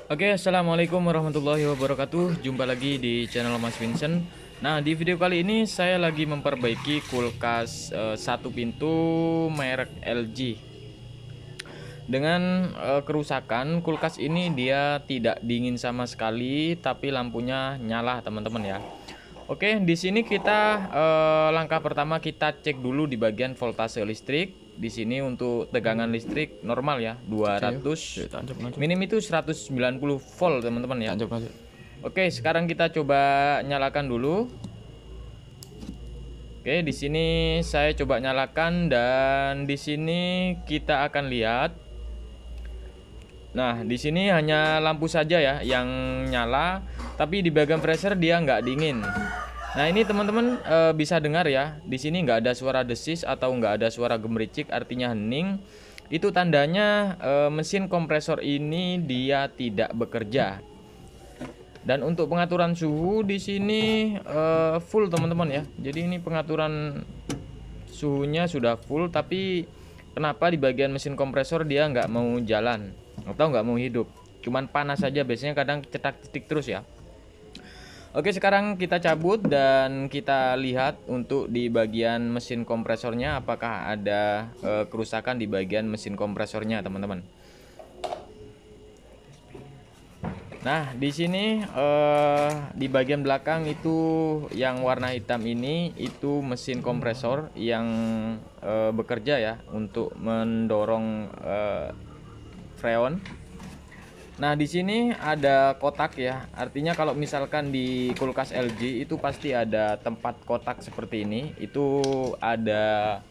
Oke, assalamualaikum warahmatullahi wabarakatuh. Jumpa lagi di channel Mas Vincent. Nah, di video kali ini saya lagi memperbaiki kulkas satu pintu merek LG. Dengan kerusakan kulkas ini, dia tidak dingin sama sekali, tapi lampunya nyala, teman-teman ya. Oke, di sini kita langkah pertama kita cek dulu di bagian voltase listrik. Di sini untuk tegangan listrik normal ya, 200. Minim itu 190 volt, teman-teman ya. Oke, sekarang kita coba nyalakan dulu. Oke, di sini saya coba nyalakan dan di sini kita akan lihat. Nah, di sini hanya lampu saja ya yang nyala, tapi di bagian freezer dia nggak dingin. Nah, ini teman-teman bisa dengar ya. Di sini nggak ada suara desis atau nggak ada suara gemericik, artinya hening. Itu tandanya mesin kompresor ini dia tidak bekerja. Dan untuk pengaturan suhu di sini full, teman-teman ya. Jadi ini pengaturan suhunya sudah full, tapi kenapa di bagian mesin kompresor dia nggak mau jalan atau nggak mau hidup, cuman panas saja, biasanya kadang cetak-cetik terus ya. Oke, sekarang kita cabut dan kita lihat untuk di bagian mesin kompresornya apakah ada kerusakan di bagian mesin kompresornya, teman-teman. Nah, di sini di bagian belakang itu yang warna hitam ini itu mesin kompresor yang bekerja ya untuk mendorong freon. Nah, di sini ada kotak ya. Artinya kalau misalkan di kulkas LG itu pasti ada tempat kotak seperti ini. Itu ada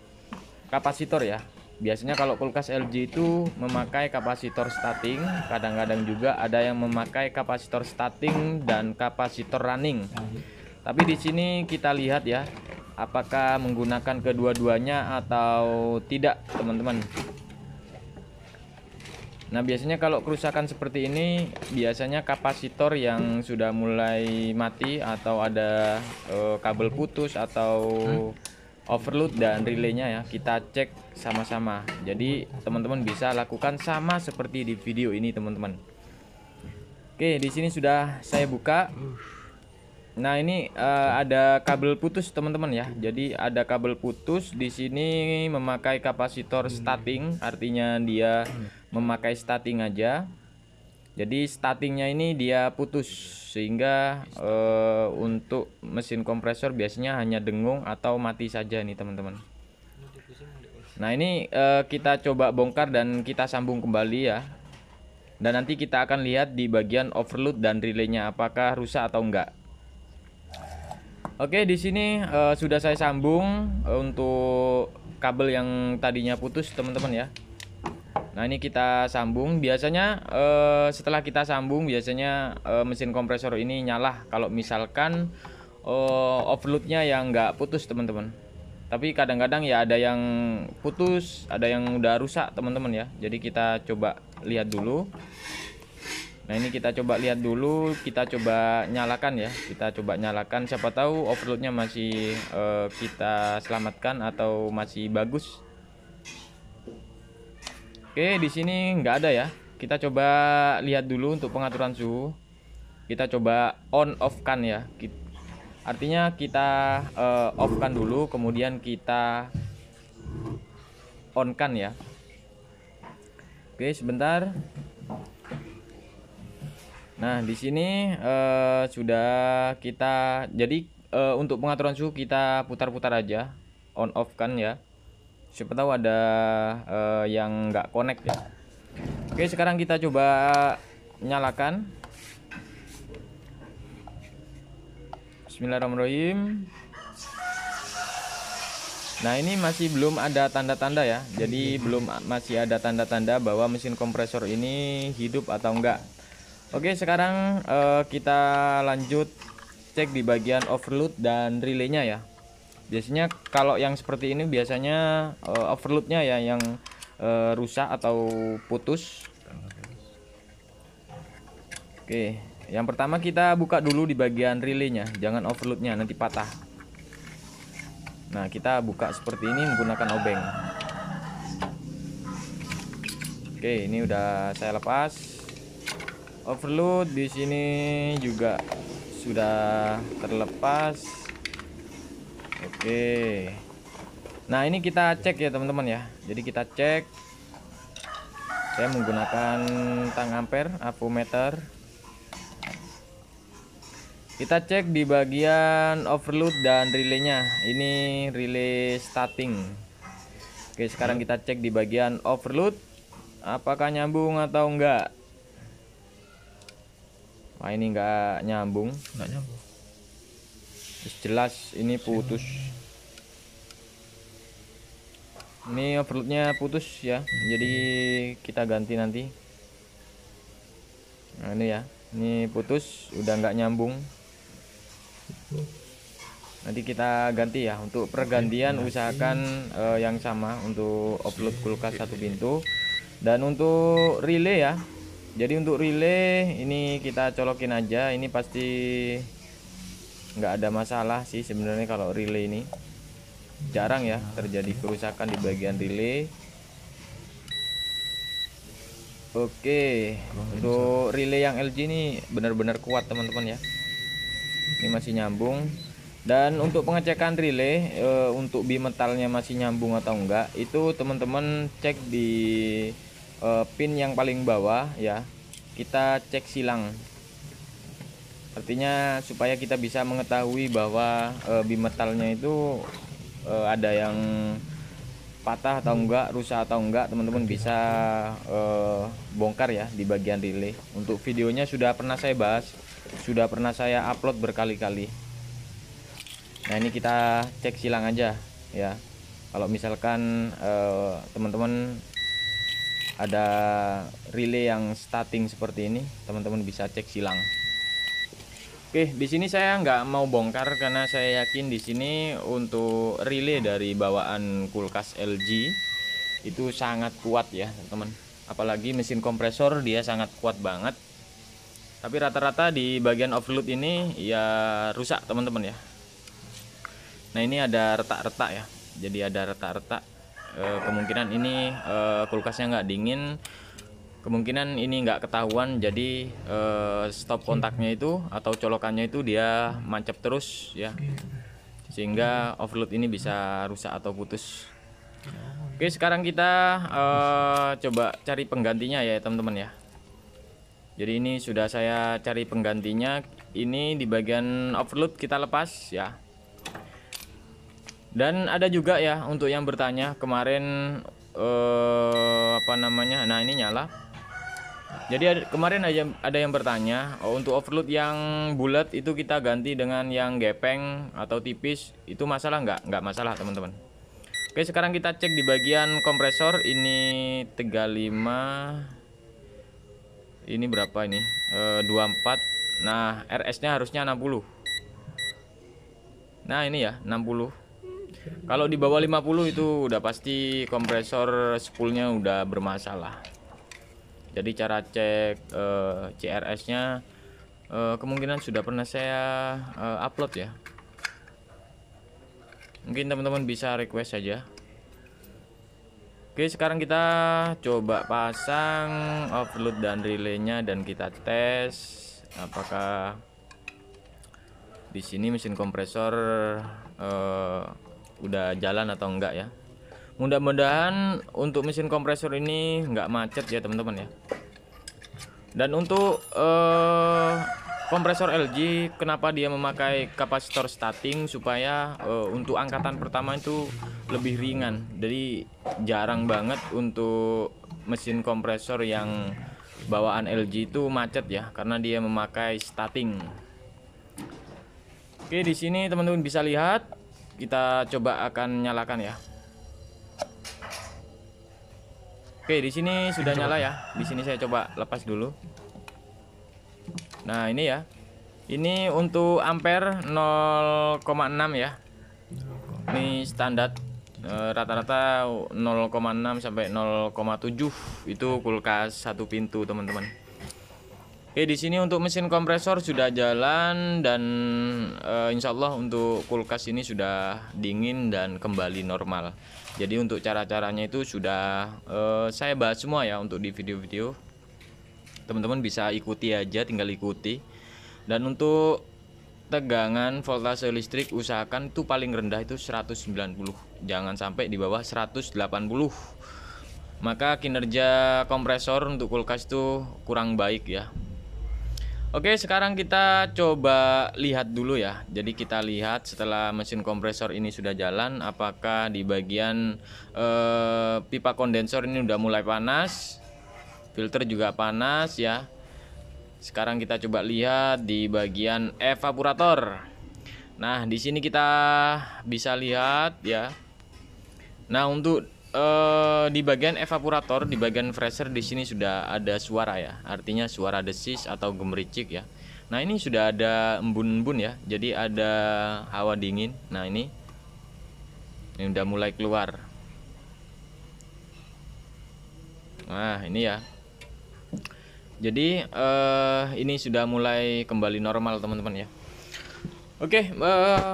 kapasitor ya. Biasanya kalau kulkas LG itu memakai kapasitor starting, kadang-kadang juga ada yang memakai kapasitor starting dan kapasitor running. Tapi di sini kita lihat ya, apakah menggunakan kedua-duanya atau tidak, teman-teman. Nah, biasanya kalau kerusakan seperti ini biasanya kapasitor yang sudah mulai mati atau ada kabel putus atau overload dan relaynya ya, kita cek sama-sama. Jadi teman-teman bisa lakukan sama seperti di video ini, teman-teman. Oke, di sini sudah saya buka. Nah, ini ada kabel putus, teman-teman ya. Jadi ada kabel putus di sini memakai kapasitor starting, artinya dia memakai starting aja. Jadi startingnya ini dia putus sehingga untuk mesin kompresor biasanya hanya dengung atau mati saja nih, teman-teman. Nah, ini kita coba bongkar dan kita sambung kembali ya. Dan nanti kita akan lihat di bagian overload dan relaynya apakah rusak atau enggak. Oke, di sini sudah saya sambung untuk kabel yang tadinya putus, teman-teman ya. Nah, ini kita sambung. Biasanya setelah kita sambung biasanya mesin kompresor ini nyala kalau misalkan overloadnya yang nggak putus, teman-teman. Tapi kadang-kadang ya ada yang putus, ada yang udah rusak, teman-teman ya. Jadi kita coba lihat dulu. Nah, ini kita coba lihat dulu, kita coba nyalakan ya. Kita coba nyalakan, siapa tahu overloadnya masih kita selamatkan atau masih bagus. Oke, di sini nggak ada ya. Kita coba lihat dulu untuk pengaturan suhu. Kita coba on off kan ya. Artinya kita off kan dulu, kemudian kita on kan ya. Oke, sebentar. Nah, di sini sudah kita, jadi untuk pengaturan suhu kita putar-putar aja, on off kan ya. Siapa tahu ada yang nggak connect ya. Oke, sekarang kita coba nyalakan. Bismillahirrahmanirrahim. Nah, ini masih belum ada tanda-tanda ya. Jadi masih ada tanda-tanda bahwa mesin kompresor ini hidup atau enggak. Oke, sekarang kita lanjut cek di bagian overload dan relaynya ya. Biasanya kalau yang seperti ini biasanya overloadnya ya yang rusak atau putus. Oke, yang pertama kita buka dulu di bagian relaynya, jangan overloadnya nanti patah. Nah, kita buka seperti ini menggunakan obeng. Oke, ini udah saya lepas. overload di sini juga sudah terlepas. Oke. Nah, ini kita cek ya teman-teman ya. Jadi kita cek. Saya menggunakan tang ampere avometer. Kita cek di bagian overload dan relaynya. Ini relay starting. Oke, sekarang kita cek di bagian overload. Apakah nyambung atau enggak? Wah, ini enggak nyambung. Enggak nyambung. Jelas ini putus. Ini overloadnya putus ya. Jadi kita ganti nanti. Nah, ini ya. Ini putus, udah enggak nyambung. Nanti kita ganti ya. Untuk pergantian usahakan yang sama untuk upload kulkas satu pintu. Dan untuk relay ya. Jadi untuk relay ini kita colokin aja. Ini pasti nggak ada masalah sih sebenarnya kalau relay ini. Jarang ya terjadi kerusakan di bagian relay. Oke, untuk relay yang LG ini benar-benar kuat teman-teman ya. Ini masih nyambung. Dan untuk pengecekan relay untuk bimetalnya masih nyambung atau enggak, itu teman-teman cek di pin yang paling bawah ya. Kita cek silang. Artinya supaya kita bisa mengetahui bahwa bimetalnya itu ada yang patah atau enggak, rusak atau enggak, teman-teman bisa bongkar ya di bagian relay. Untuk videonya sudah pernah saya bahas, sudah pernah saya upload berkali-kali. Nah, ini kita cek silang aja ya. Kalau misalkan teman-teman ada relay yang starting seperti ini, teman-teman bisa cek silang. Oke, di sini saya nggak mau bongkar karena saya yakin di sini untuk relay dari bawaan kulkas LG itu sangat kuat ya, teman-teman. Apalagi mesin kompresor dia sangat kuat banget. Tapi rata-rata di bagian overload ini ya rusak, teman-teman ya. Nah, ini ada retak-retak ya. Jadi ada retak-retak. Kemungkinan ini kulkasnya nggak dingin. Kemungkinan ini nggak ketahuan. Jadi stop kontaknya itu atau colokannya itu dia mancap terus ya. Sehingga overload ini bisa rusak atau putus. Oke, sekarang kita coba cari penggantinya ya teman-teman ya. Jadi ini sudah saya cari penggantinya. Ini di bagian overload kita lepas ya. Dan ada juga ya untuk yang bertanya kemarin apa namanya. Nah, ini nyala. Jadi kemarin ada yang bertanya untuk overload yang bulat itu kita ganti dengan yang gepeng atau tipis, itu masalah nggak? Nggak masalah teman-teman. Oke, sekarang kita cek di bagian kompresor. Ini 35. Ini berapa ini? 24. Nah, RS-nya harusnya 60. Nah, ini ya 60. Kalau di bawah 50 itu udah pasti kompresor spoolnya udah bermasalah. Jadi cara cek CRS-nya kemungkinan sudah pernah saya upload ya. Mungkin teman-teman bisa request saja. Oke, sekarang kita coba pasang overload dan relaynya dan kita tes apakah di sini mesin kompresor udah jalan atau enggak ya. Mudah-mudahan untuk mesin kompresor ini enggak macet ya teman-teman ya. Dan untuk kompresor LG kenapa dia memakai kapasitor starting, supaya untuk angkatan pertama itu lebih ringan. Jadi jarang banget untuk mesin kompresor yang bawaan LG itu macet ya, karena dia memakai starting. Oke, di sini teman-teman bisa lihat. Kita coba akan nyalakan ya. Oke, di sini sudah nyala ya. Di sini saya coba lepas dulu. Nah, ini ya. Ini untuk ampere 0,6 ya. Ini standar. Rata-rata 0,6 sampai 0,7 itu kulkas satu pintu, teman-teman. Oke, di sini untuk mesin kompresor sudah jalan dan insya Allah untuk kulkas ini sudah dingin dan kembali normal. Jadi untuk cara-caranya itu sudah saya bahas semua ya untuk di video-video. Teman-teman bisa ikuti aja, tinggal ikuti. Dan untuk tegangan voltase listrik usahakan itu paling rendah itu 190, jangan sampai di bawah 180. Maka kinerja kompresor untuk kulkas itu kurang baik ya. Oke, sekarang kita coba lihat dulu ya. Jadi kita lihat setelah mesin kompresor ini sudah jalan, apakah di bagian pipa kondensor ini udah mulai panas, filter juga panas ya. Sekarang kita coba lihat di bagian evaporator. Nah, di sini kita bisa lihat ya. Nah, untuk di bagian evaporator, di bagian freezer di sini sudah ada suara ya, artinya suara desis atau gemericik ya. Nah, ini sudah ada embun-embun ya, jadi ada hawa dingin. Nah, ini udah mulai keluar. Nah, ini ya. Jadi ini sudah mulai kembali normal teman-teman ya. Oke,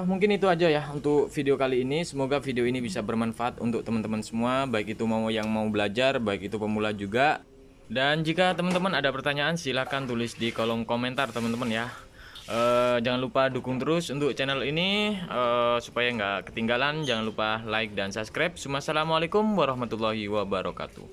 mungkin itu aja ya untuk video kali ini. Semoga video ini bisa bermanfaat untuk teman-teman semua, baik itu yang mau belajar, baik itu pemula juga. Dan jika teman-teman ada pertanyaan, silahkan tulis di kolom komentar teman-teman ya. Jangan lupa dukung terus untuk channel ini supaya nggak ketinggalan. Jangan lupa like dan subscribe. Wassalamualaikum warahmatullahi wabarakatuh.